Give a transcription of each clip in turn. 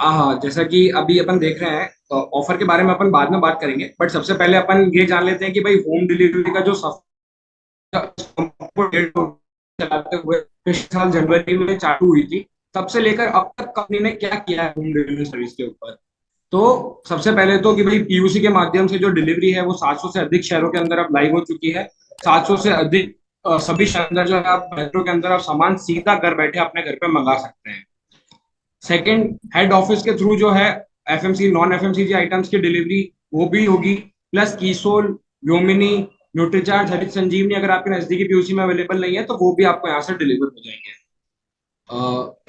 हाँ हाँ, जैसा कि अभी अपन देख रहे हैं, तो ऑफर के बारे में अपन बाद में बात करेंगे, बट सबसे पहले अपन ये जान लेते हैं कि भाई होम डिलीवरी का जो सफर डेट चलाते हुए पिछले साल जनवरी में चालू हुई थी, तब से लेकर अब तक कंपनी ने क्या किया है होम डिलीवरी सर्विस के ऊपर। तो सबसे पहले तो कि भाई पीयूसी के माध्यम से जो डिलीवरी है वो 700 से अधिक शहरों के अंदर अब लाइव हो चुकी है। 700 से अधिक सभी शहरों के अंदर जो है आप मेट्रो के अंदर आप सामान सीधा घर बैठे अपने घर पे मंगा सकते हैं। सेकंड, हेड ऑफिस के थ्रू जो है एफएमसी नॉन एफएमसीजी आइटम्स की डिलीवरी वो भी होगी। प्लस कीसोल, योमिनी, न्यूट्रीचार्ज, हरित संजीवनी अगर आपके नजदीकी पीयूसी में अवेलेबल नहीं है तो वो भी आपको यहाँ से डिलीवर हो जाएंगे।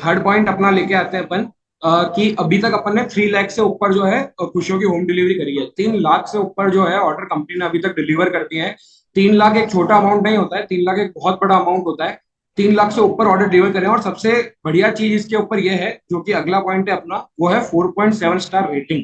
थर्ड पॉइंट अपना लेके आते हैं अपन, कि अभी तक अपन ने 3 लाख से ऊपर जो है खुशियों की होम डिलीवरी करी है। 3 लाख से ऊपर जो है ऑर्डर कंपनी ने अभी तक डिलीवर कर दिए हैं। 3 लाख एक छोटा अमाउंट नहीं होता है, 3 लाख एक बहुत बड़ा अमाउंट होता है। 3 लाख से ऊपर ऑर्डर डिलीवर करें, और सबसे बढ़िया चीज इसके ऊपर यह है, जो कि अगला पॉइंट है अपना, वो है 4.7 स्टार रेटिंग।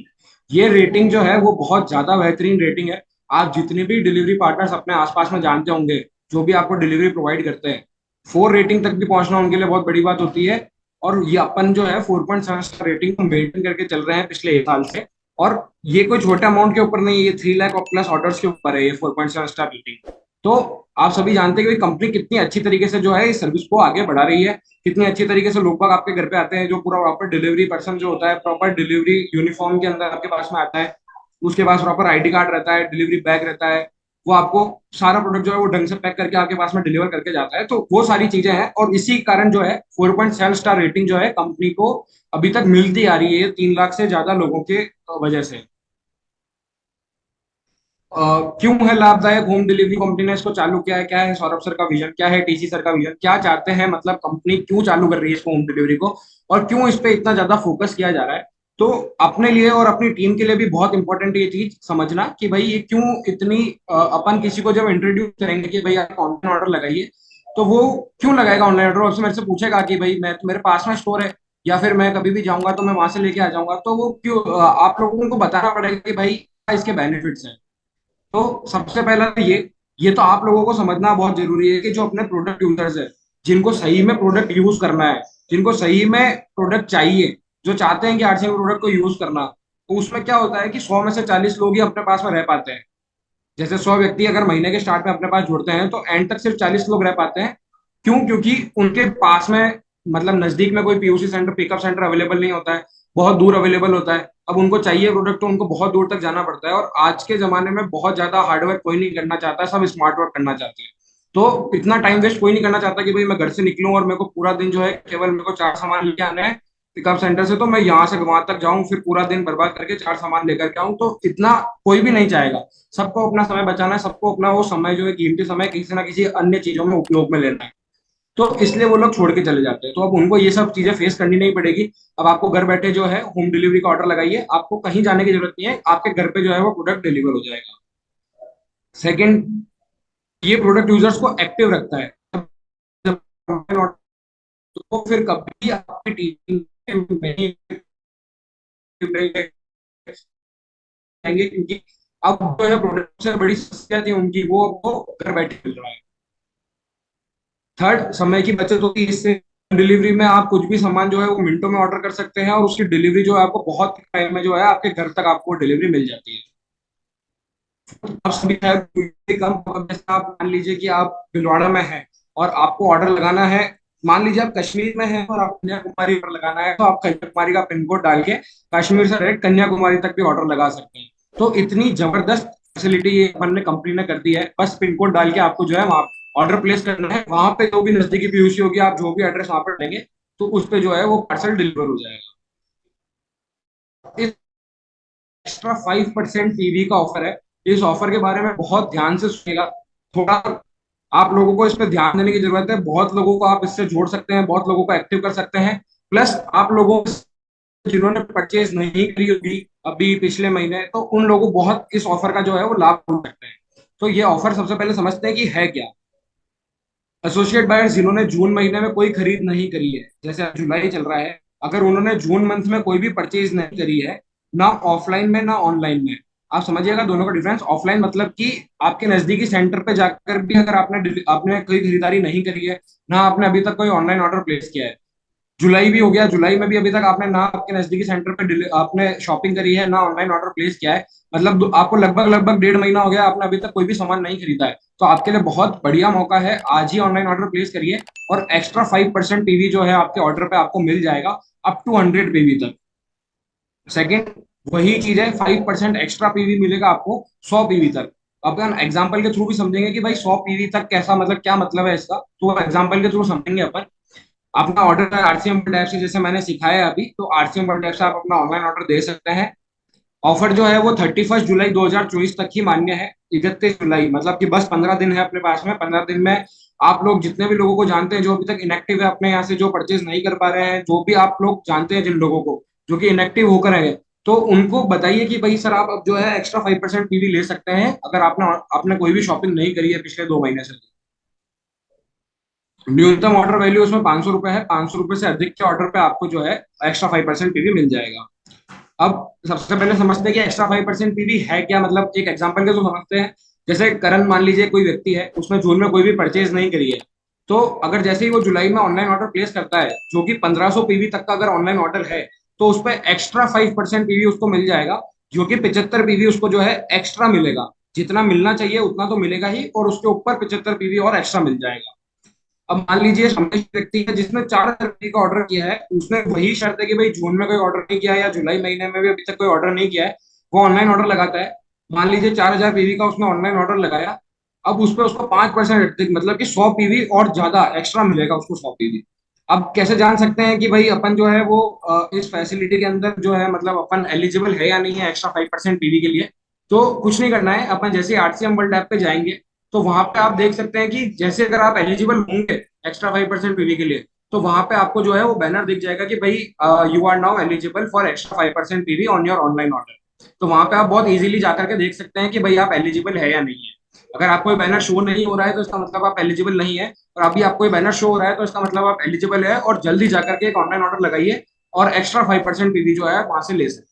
ये रेटिंग जो है वो बहुत ज्यादा बेहतरीन रेटिंग है। आप जितने भी डिलीवरी पार्टनर्स अपने आसपास में जानते होंगे, जो भी आपको डिलीवरी प्रोवाइड करते हैं, 4 रेटिंग तक भी पहुंचना उनके लिए बहुत बड़ी बात होती है। और ये अपन जो है 4.7 रेटिंग को मेंटेन करके चल रहे हैं पिछले 1 साल से। और ये कोई छोटे अमाउंट के ऊपर नहीं है, ये 3 लाख और प्लस ऑर्डर्स के ऊपर है ये 4.7 स्टार रेटिंग। तो आप सभी जानते हैं कि कंपनी कितनी अच्छी तरीके से जो है इस सर्विस को आगे बढ़ा रही है। कितनी अच्छी तरीके से लोग बाग आपके घर पे आते हैं, जो पूरा प्रॉपर डिलीवरी पर्सन जो होता है प्रॉपर डिलीवरी यूनिफॉर्म के अंदर आपके पास में आता है। उसके पास प्रॉपर आईडी कार्ड रहता है, डिलीवरी बैग रहता है। वो आपको सारा प्रोडक्ट जो है वो ढंग से पैक करके आपके पास में डिलीवर करके जाता है। तो वो सारी चीजें हैं, और इसी कारण जो है 4.7 स्टार रेटिंग जो है कंपनी को अभी तक मिलती आ रही है 3 लाख से ज्यादा लोगों के वजह से। क्यों है लाभदायक होम डिलीवरी, कंपनी ने इसको चालू किया है, क्या है सौरभ सर का विजन, क्या है टीसी सर का विजन, क्या चाहते हैं, मतलब कंपनी क्यों चालू कर रही है इसको होम डिलीवरी को, और क्यों इस पे इतना ज्यादा फोकस किया जा रहा है। तो अपने लिए और अपनी टीम के लिए भी बहुत इंपॉर्टेंट ये चीज समझना कि भाई ये क्यों इतनी अपन किसी को जब इंट्रोड्यूस करेंगे कि भाई आप ऑनलाइन ऑर्डर लगाइए, तो वो क्यों लगाएगा ऑनलाइन ऑर्डर, उससे मेरे से पूछेगा कि भाई मैं तो मेरे पास में स्टोर है, या फिर मैं कभी भी जाऊंगा तो मैं वहां से लेके आ जाऊंगा, तो वो क्यों आप लोगों को बताना पड़ेगा कि भाई क्या इसके बेनिफिट्स हैं। तो सबसे पहला तो ये तो आप लोगों को समझना बहुत जरूरी है कि जो अपने प्रोडक्ट यूजर्स है, जिनको सही में प्रोडक्ट यूज करना है, जिनको सही में प्रोडक्ट चाहिए, जो चाहते हैं कि आरसीएम प्रोडक्ट को यूज करना, तो उसमें क्या होता है कि 100 में से 40 लोग ही अपने पास में रह पाते हैं। जैसे 100 व्यक्ति अगर महीने के स्टार्ट में अपने पास जुड़ते हैं तो एंड तक सिर्फ 40 लोग रह पाते हैं। क्यों? क्योंकि उनके पास में, मतलब नजदीक में कोई PUC centre, pickup centre available नहीं होता है, बहुत दूर अवेलेबल होता है। अब उनको चाहिए प्रोडक्ट तो उनको बहुत दूर तक जाना पड़ता है, और आज के जमाने में बहुत ज्यादा हार्डवर्क कोई नहीं करना चाहता है, सब स्मार्ट वर्क करना चाहते हैं। तो इतना टाइम वेस्ट कोई नहीं करना चाहता कि भाई मैं घर से निकलूं और मेरे को पूरा दिन जो है केवल मेरे को 4 सामान लेके आना है पिकअप सेंटर से, तो मैं यहाँ से वहां तक जाऊं फिर पूरा दिन बर्बाद करके 4 सामान लेकर के आऊं, तो इतना कोई भी नहीं चाहेगा। सबको अपना समय बचाना है, सबको अपना वो समय जो है कीमती समय किसी ना किसी अन्य चीजों में उपयोग में लेना है। तो इसलिए वो लोग छोड़ के चले जाते हैं, तो अब उनको ये सब चीजें फेस करनी नहीं पड़ेगी। अब आपको घर बैठे जो है होम डिलीवरी का ऑर्डर लगाइए, आपको कहीं जाने की जरूरत नहीं है, आपके घर पे जो है वो प्रोडक्ट डिलीवर हो जाएगा। सेकंड, ये प्रोडक्ट यूजर्स को एक्टिव रखता है। जब तो फिर कभी आपकी टीम नहीं आएंगे, क्योंकि अब जो है प्रोडक्ट से बड़ी समस्या थी उनकी, वो घर बैठे मिल रहा है। थर्ड, समय की बचत होती है इससे। डिलीवरी में आप कुछ भी सामान जो है वो मिनटों में ऑर्डर कर सकते हैं, और उसकी डिलीवरी जो है आपको बहुत टाइम में जो है आपके घर तक आपको डिलीवरी मिल जाती है। आप सभी शायद कोई कम, अब जैसे आप मान लीजिए कि आप भिलवाड़ा में हैं और आपको ऑर्डर लगाना है, मान लीजिए आप कश्मीर में हैं और आप कन्याकुमारी पर लगाना है, तो आप कन्याकुमारी का पिन कोड डाल के कश्मीर से डायरेक्ट कन्याकुमारी तक भी ऑर्डर लगा सकते हैं। तो इतनी जबरदस्त फैसिलिटी ये अपन ने कंपनी ने कर दी है। बस पिन कोड डाल के आपको जो है वहाँ ऑर्डर प्लेस करना है, वहां पे जो भी नजदीकी पीयूसी होगी आप जो भी एड्रेस वहां पर देंगे तो उस पे जो है वो पार्सल डिलीवर हो जाएगा। इस एक्स्ट्रा 5% पीवी का ऑफर है। इस ऑफर के बारे में बहुत ध्यान से सुनिएगा। थोड़ा आप लोगों को इस पर ध्यान देने की जरूरत है, बहुत लोगों को आप इससे जोड़ सकते हैं, बहुत लोगों को एक्टिव कर सकते हैं। प्लस आप लोगों जिन्होंने परचेज नहीं करी होगी अभी पिछले महीने, तो उन लोगों को बहुत इस ऑफर का जो है वो लाभ उठा सकते हैं। तो ये ऑफर सबसे पहले समझते हैं कि है क्या। एसोसिएट बायर्स जिन्होंने जून महीने में कोई खरीद नहीं करी है, जैसे अब जुलाई चल रहा है, अगर उन्होंने जून मंथ में कोई भी परचेज नहीं करी है, ना ऑफलाइन में ना ऑनलाइन में, आप समझिएगा दोनों का डिफरेंस। ऑफलाइन मतलब कि आपके नजदीकी सेंटर पे जाकर भी अगर आपने आपने कोई खरीदारी नहीं करी है, ना आपने अभी तक कोई ऑनलाइन ऑर्डर प्लेस किया है, जुलाई भी हो गया, जुलाई में भी अभी तक आपने ना आपके नजदीकी सेंटर पे आपने शॉपिंग करी है, ना ऑनलाइन ऑर्डर प्लेस किया है, मतलब आपको लगभग लगभग 1.5 महीना हो गया, आपने अभी तक कोई भी सामान नहीं खरीदा है, तो आपके लिए बहुत बढ़िया मौका है, आज ही ऑनलाइन ऑर्डर प्लेस करिए और एक्स्ट्रा 5% पीवी जो है आपके ऑर्डर पे आपको मिल जाएगा, अप टू 100 पीवी तक। सेकेंड, वही चीज है, 5% एक्स्ट्रा पीवी मिलेगा आपको 100 पीवी तक। अपन एग्जाम्पल के थ्रू भी समझेंगे कि भाई 100 पीवी तक कैसा, मतलब क्या मतलब है इसका, तो एग्जाम्पल के थ्रू समझेंगे अपन। अपना ऑर्डर आरसीएम वर्ल्ड ऐप से, जैसे मैंने सिखाया है अभी, तो आरसीएम वर्ल्ड ऐप से आप अपना ऑनलाइन ऑर्डर दे सकते हैं। ऑफर जो है वो 31 जुलाई 2024 तक ही मान्य है। 31 जुलाई मतलब कि बस 15 दिन है अपने पास में। 15 दिन में आप लोग जितने भी लोगों को जानते हैं जो अभी तक इनएक्टिव है अपने यहाँ से, जो परचेज नहीं कर पा रहे हैं, जो भी आप लोग जानते हैं जिन लोगों को जो कि इनएक्टिव होकर है, तो उनको बताइए कि भाई सर आप अब जो है एक्स्ट्रा 5% पीवी ले सकते हैं, अगर आपने आपने कोई भी शॉपिंग नहीं करी है पिछले 2 महीने से। न्यूनतम ऑर्डर वैल्यू उसमें 500 रुपए है, 500 रुपए से अधिक के ऑर्डर पे आपको जो है एक्स्ट्रा 5% पीवी मिल जाएगा। अब सबसे पहले समझते हैं कि एक्स्ट्रा 5% पीवी है क्या, मतलब एक एग्जांपल के तो समझते हैं। जैसे करण मान लीजिए कोई व्यक्ति है, उसने जून में कोई भी परचेज नहीं करी है, तो अगर जैसे ही वो जुलाई में ऑनलाइन ऑर्डर प्लेस करता है, जो कि 1500 पीवी तक का अगर ऑनलाइन ऑर्डर है, तो उस पर एक्स्ट्रा 5% पीवी उसको मिल जाएगा, जो कि 75 पीवी उसको जो है एक्स्ट्रा मिलेगा। जितना मिलना चाहिए उतना तो मिलेगा ही, और उसके ऊपर 75 पीवी और एक्स्ट्रा मिल जाएगा। अब मान लीजिए सामने एक व्यक्ति है जिसने 4,000 पीवी का ऑर्डर किया है, उसने वही शर्त है कि भाई जून में कोई ऑर्डर नहीं किया है या जुलाई महीने में भी अभी तक कोई ऑर्डर नहीं किया है, वो ऑनलाइन ऑर्डर लगाता है। मान लीजिए 4,000 पीवी का उसने ऑनलाइन ऑर्डर लगाया, अब उस पर उसको 5% मतलब कि 100 पीवी और ज्यादा एक्स्ट्रा मिलेगा उसको, 100 पीवी। अब कैसे जान सकते हैं कि भाई अपन जो है वो इस फैसिलिटी के अंदर जो है, मतलब अपन एलिजिबल है या नहीं है एक्स्ट्रा 5% पीवी के लिए। तो कुछ नहीं करना है, अपन जैसे आरसीएम वर्ल्ड ऐप पे जाएंगे, तो वहां पे आप देख सकते हैं कि जैसे अगर आप एलिजिबल होंगे एक्स्ट्रा 5% पीवी के लिए, तो वहां पे आपको जो है वो बैनर दिख जाएगा कि भाई you are now eligible for extra 5% PV on your online order. तो वहां पे आप बहुत इजीली जाकर के देख सकते हैं कि भाई आप एलिजिबल है या नहीं है। अगर आपको बैनर शो नहीं हो रहा है तो इसका मतलब आप एलिजिबल नहीं है, और अभी आपको बैनर शो हो रहा है तो इसका मतलब आप एलिजिबल है, और जल्दी जाकर के एक ऑनलाइन ऑर्डर लगाइए और एक्स्ट्रा 5% पीवी जो है वहां से ले सकते हैं।